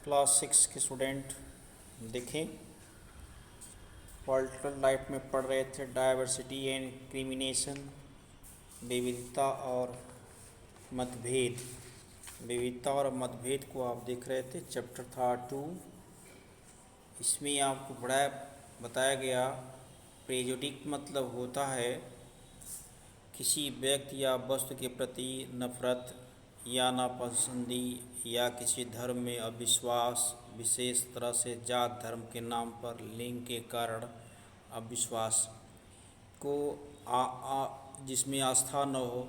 Class 6 के student देखें। Political life में पढ़ रहे थे डाइवर्सिटी एंड क्रिमिनेशन, विविधता और मतभेद। विविधता और मतभेद को आप देख रहे थे, चैप्टर था 2। इसमें आपको बताया गया प्रेजुडिक मतलब होता है किसी व्यक्ति या वस्तु के प्रति नफरत या नापसंदी या किसी धर्म में अविश्वास, विशेष तरह से जात धर्म के नाम पर लिंग के कारण अविश्वास को जिसमें आस्था न हो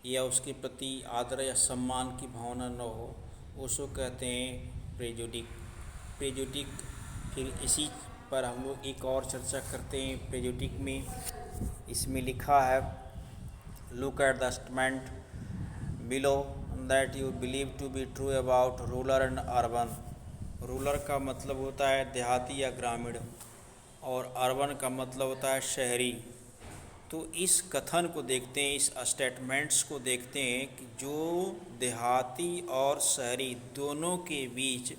या उसके प्रति आदर या सम्मान की भावना न हो, उसको कहते हैं प्रेजुडिक। फिर इसी पर हम लोग एक और चर्चा करते हैं प्रेजुडिक में। इसमें लिखा है, look at the statement below that you believe to be true about rural and urban. Rural का मतलब होता है देहाती या ग्रामीण, और अर्बन का मतलब होता है शहरी। तो इस कथन को देखते हैं, इस स्टेटमेंट्स को देखते हैं कि जो देहाती और शहरी दोनों के बीच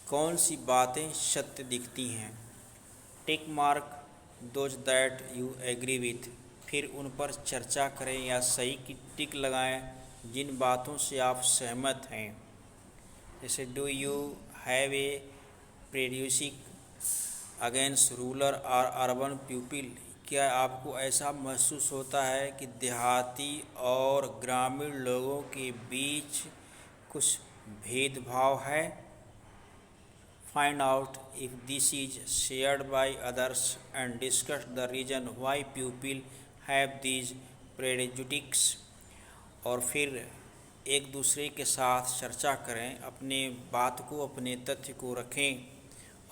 कौन सी बातें सत्य दिखती हैं। Tick mark those that you agree with. फिर उन पर चर्चा करें या सही की टिक लगाएं जिन बातों से आप सहमत हैं। जैसे do you have a prejudice against rural और अर्बन पीपल। क्या आपको ऐसा महसूस होता है कि देहाती और ग्रामीण लोगों के बीच कुछ भेदभाव है। Find out if this is shared by others and discuss the reason why people have these prejudices. और फिर एक दूसरे के साथ चर्चा करें, अपने बात को, अपने तथ्य को रखें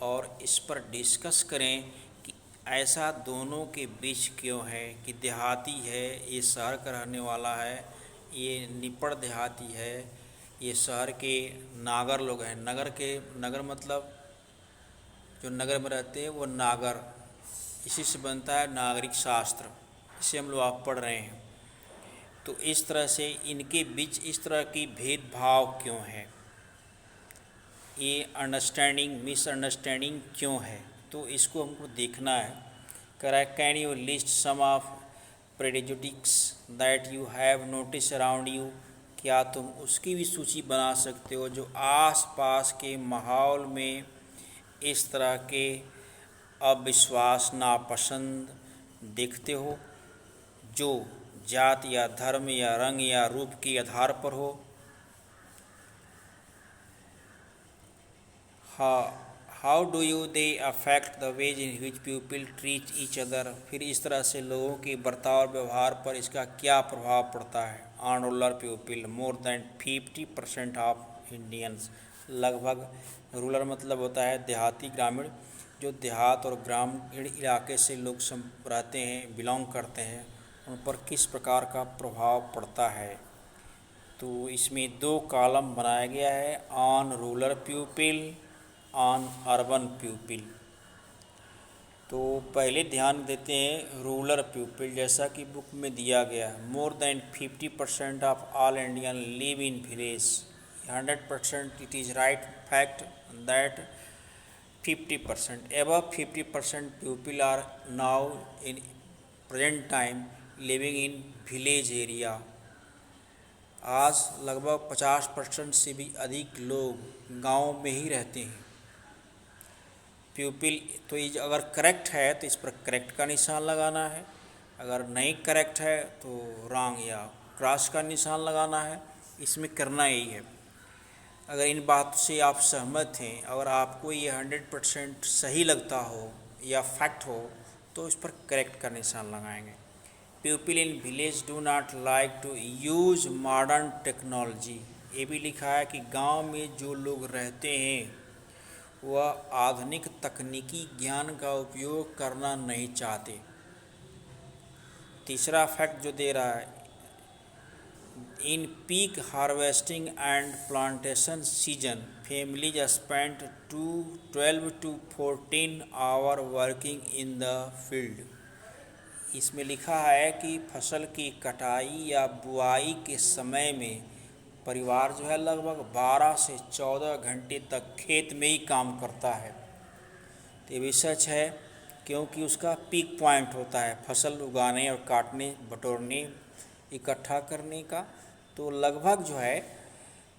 और इस पर डिस्कस करें कि ऐसा दोनों के बीच क्यों है कि देहाती है, ये शहर का रहने वाला है, ये निपड़ देहाती है, ये शहर के नागर लोग हैं। नगर मतलब जो नगर में रहते हैं वो नागर, इसी से बनता है नागरिक शास्त्र, इसे हम लोग आप पढ़ रहे हैं। तो इस तरह से इनके बीच इस तरह की भेदभाव क्यों है, ये मिसअंडरस्टैंडिंग क्यों है, तो इसको हमको देखना है। करा can you list some of prejudices that you have notice around you. क्या तुम उसकी भी सूची बना सकते हो जो आसपास के माहौल में इस तरह के अविश्वास, नापसंद देखते हो, जो जात या धर्म या रंग या रूप के आधार पर हो। How do you they affect the ways in which people treat each other. फिर इस तरह से लोगों के बर्ताव और व्यवहार पर इसका क्या प्रभाव पड़ता है। On rural people more than 50% of Indians. लगभग, रूरल मतलब होता है देहाती, ग्रामीण। जो देहात और ग्रामीण इलाके से लोग रहते हैं, बिलोंग करते हैं, उन पर किस प्रकार का प्रभाव पड़ता है। तो इसमें 2 कॉलम बनाया गया है, on rural people, on urban people. तो पहले ध्यान देते हैं रूरल पीपल, जैसा कि बुक में दिया गया है। More than 50% of all Indian live in village. 100% it is right fact that 50%, above 50% people are now in present time living in village area. आज लगभग 50% से भी अधिक लोग गांव में ही रहते हैं। पीपल, तो ये अगर करेक्ट है तो इस पर करेक्ट का निशान लगाना है, अगर नहीं करेक्ट है तो रॉन्ग या क्रॉस का निशान लगाना है। इसमें करना यही है। अगर इन बात से आप सहमत हैं, अगर आपको ये 100% सही लगता हो या फैक्ट हो, तो इस पर करेक्ट का निशान लगाएंगे। People in village do not like to use modern technology. ये भी लिखा है कि गांव में जो लोग रहते हैं वह आधुनिक तकनीकी ज्ञान का उपयोग करना नहीं चाहते। तीसरा फैक्ट जो दे रहा है, in peak harvesting and plantation season families spend 12 to 14 hour working in the field. इसमें लिखा है कि फसल की कटाई या बुआई के समय में परिवार जो है लगभग 12 से 14 घंटे तक खेत में ही काम करता है। तो ये भी सच है, क्योंकि उसका पीक पॉइंट होता है फसल उगाने और काटने, बटोरने, इकट्ठा करने का। तो लगभग जो है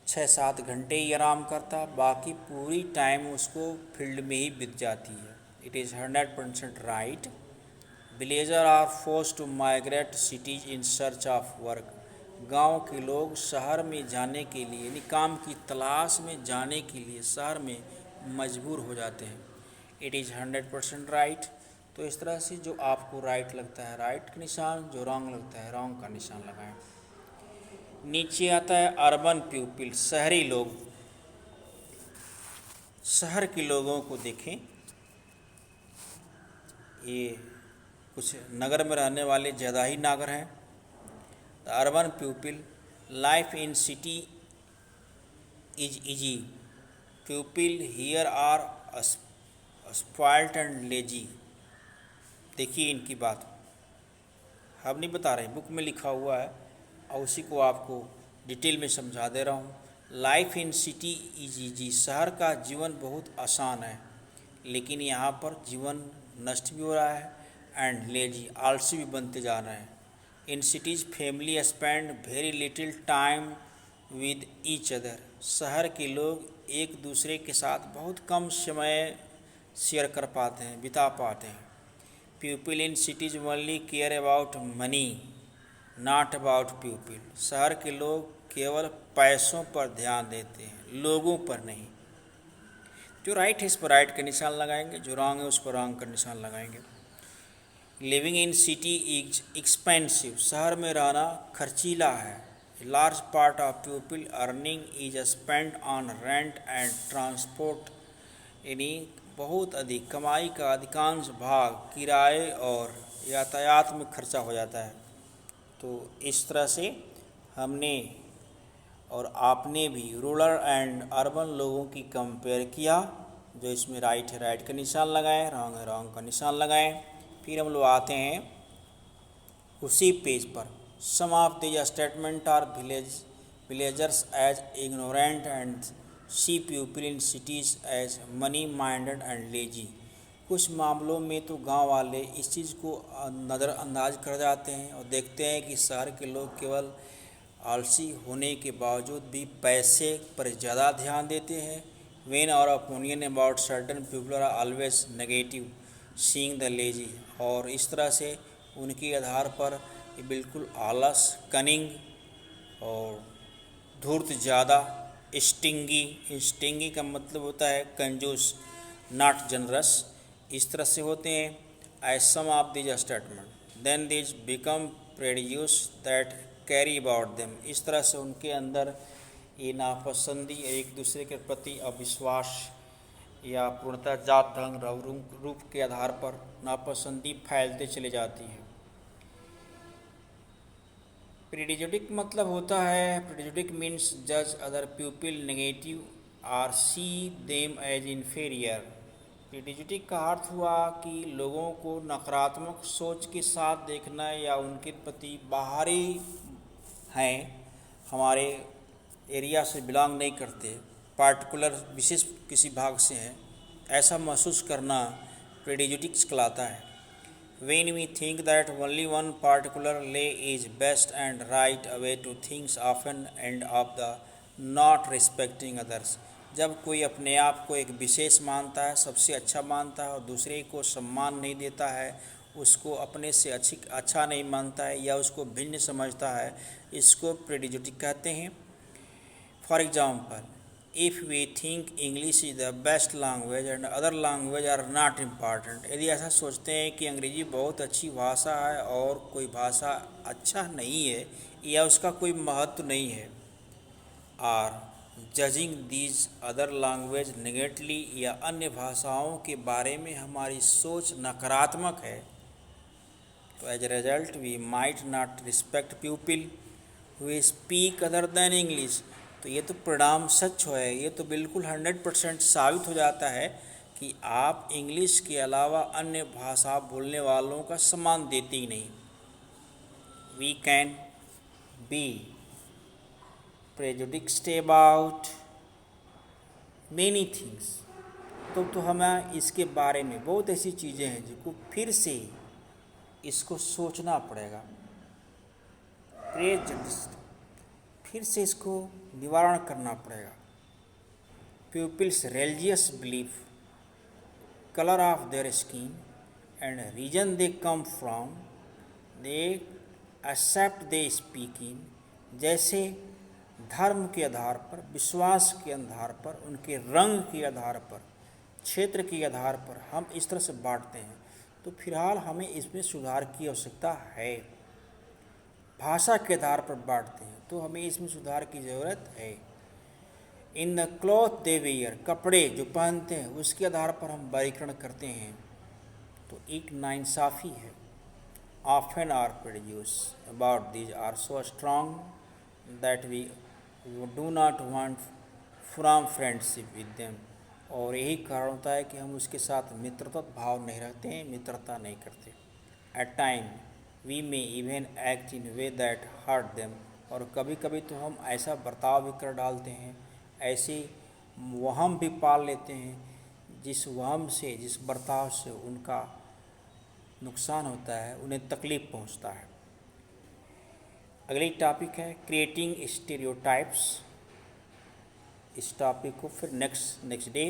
6-7 घंटे ही आराम करता, बाकी पूरी टाइम उसको फील्ड में ही बीत जाती है। It is 100% right. Villager are force to migrate cities in search of work. गांव के लोग शहर में जाने के लिए, यानी काम की तलाश में जाने के लिए शहर में मजबूर हो जाते हैं। It is 100% right. तो इस तरह से जो आपको राइट लगता है राइट का निशान, जो रॉन्ग लगता है रॉन्ग का निशान लगाएं। नीचे आता है अर्बन पीपल, शहरी लोग। शहर के लोगों को देखें, ये कुछ नगर में रहने वाले ज़्यादा ही नागर हैं। The urban people, life in city is easy, people here are spoiled and lazy. देखिए इनकी बात, हम नहीं बता रहे, बुक में लिखा हुआ है और उसी को आपको डिटेल में समझा दे रहा हूँ। Life in city is easy, शहर का जीवन बहुत आसान है, लेकिन यहाँ पर जीवन नष्ट भी हो रहा है एंड लेजी, आलसी भी बनते जा रहे हैं। In cities family spend very little time with each other, शहर के लोग एक दूसरे के साथ बहुत कम समय शेयर कर पाते हैं, बिता पाते हैं। People in cities only care about money not about people, शहर के लोग केवल पैसों पर ध्यान देते हैं, लोगों पर नहीं। जो राइट है इस पर राइट का निशान लगाएंगे, जो रॉन्ग है उस पर रॉन्ग का निशान लगाएंगे। Living in city is expensive, शहर में रहना खर्चीला है। Large part of people earning is spend on rent and transport, यानी बहुत अधिक कमाई का अधिकांश भाग किराए और यातायात में खर्चा हो जाता है। तो इस तरह से हमने और आपने भी रूरल एंड अर्बन लोगों की कंपेयर किया। जो इसमें राइट है राइट का निशान लगाएं, रॉन्ग है रॉन्ग का निशान लगाएं। फिर हम लोग आते हैं उसी पेज पर। Some of the statement are villagers as ignorant and see people in cities as money minded and lazy. कुछ मामलों में तो गांव वाले इस चीज़ को नज़रअंदाज कर जाते हैं और देखते हैं कि शहर के लोग केवल आलसी होने के बावजूद भी पैसे पर ज़्यादा ध्यान देते हैं। When our opinion about certain people are always negative seeing the lazy, और इस तरह से उनके आधार पर ये बिल्कुल आलस, कनिंग और धूर्त ज़्यादा, स्टिंगी का मतलब होता है कंजूस, नॉट जनरस, इस तरह से होते हैं। As some of these statement then these become prejudice that carry about them, इस तरह से उनके अंदर ये नापसंदी, एक दूसरे के प्रति अविश्वास या पूर्णतः जात धर्म रूप के आधार पर नापसंदी फैलते चले जाती है। प्रेजुडिक मतलब होता है, प्रेजुडिक मीन्स जज other people negative or see them as inferior. Prejudice का अर्थ हुआ कि लोगों को नकारात्मक सोच के साथ देखना या उनके प्रति बाहरी हैं, हमारे एरिया से बिलोंग नहीं करते, पार्टिकुलर विशेष किसी भाग से हैं, ऐसा महसूस करना प्रेजुडिक्स कहलाता है। When we think that only one particular lay is best and right way to things often end up the not respecting others, जब कोई अपने आप को एक विशेष मानता है, सबसे अच्छा मानता है और दूसरे को सम्मान नहीं देता है, उसको अपने से अच्छा नहीं मानता है या उसको भिन्न समझता है, इसको प्रेजुडिक कहते हैं। For example, if we think English is the best language and other language are not important, यदि ऐसा सोचते हैं कि अंग्रेज़ी बहुत अच्छी भाषा है और कोई भाषा अच्छा नहीं है या उसका कोई महत्व नहीं है, or judging these other language negatively, या अन्य भाषाओं के बारे में हमारी सोच नकारात्मक है, तो as a result we might not respect people who speak other than English. तो ये तो परिणाम सच है, ये तो बिल्कुल 100% साबित हो जाता है कि आप इंग्लिश के अलावा अन्य भाषा बोलने वालों का सम्मान देते ही नहीं। We can be prejudiced about many things। तो हमें इसके बारे में बहुत ऐसी चीज़ें हैं जिनको फिर से इसको सोचना पड़ेगा। प्रेजुडिस्ड, फिर से इसको निवारण करना पड़ेगा। People's religious belief, colour of their skin and region they come from, the accent they speak in. जैसे धर्म के आधार पर, विश्वास के आधार पर, उनके रंग के आधार पर, क्षेत्र के आधार पर हम इस तरह से बांटते हैं। तो फिलहाल हमें इसमें सुधार की आवश्यकता है। भाषा के आधार पर बांटते हैं तो हमें इसमें सुधार की ज़रूरत है। In the cloth they wear, कपड़े जो पहनते हैं उसके आधार पर हम वर्गीकरण करते हैं। तो एक नाइंसाफ़ी है। Often are prejudices about these are so strong that we do not want from friendship with them। और यही कारण होता है कि हम उसके साथ मित्रता भाव नहीं रखते हैं, मित्रता नहीं करते। At time we may even act in a way that hurt them। और कभी कभी तो हम ऐसा बर्ताव भी कर डालते हैं, ऐसे वहम भी पाल लेते हैं जिस वहम से, जिस बर्ताव से उनका नुकसान होता है, उन्हें तकलीफ़ पहुंचता है। अगली टॉपिक है क्रिएटिंग स्टीरियोटाइप्स। इस टॉपिक को फिर नेक्स्ट डे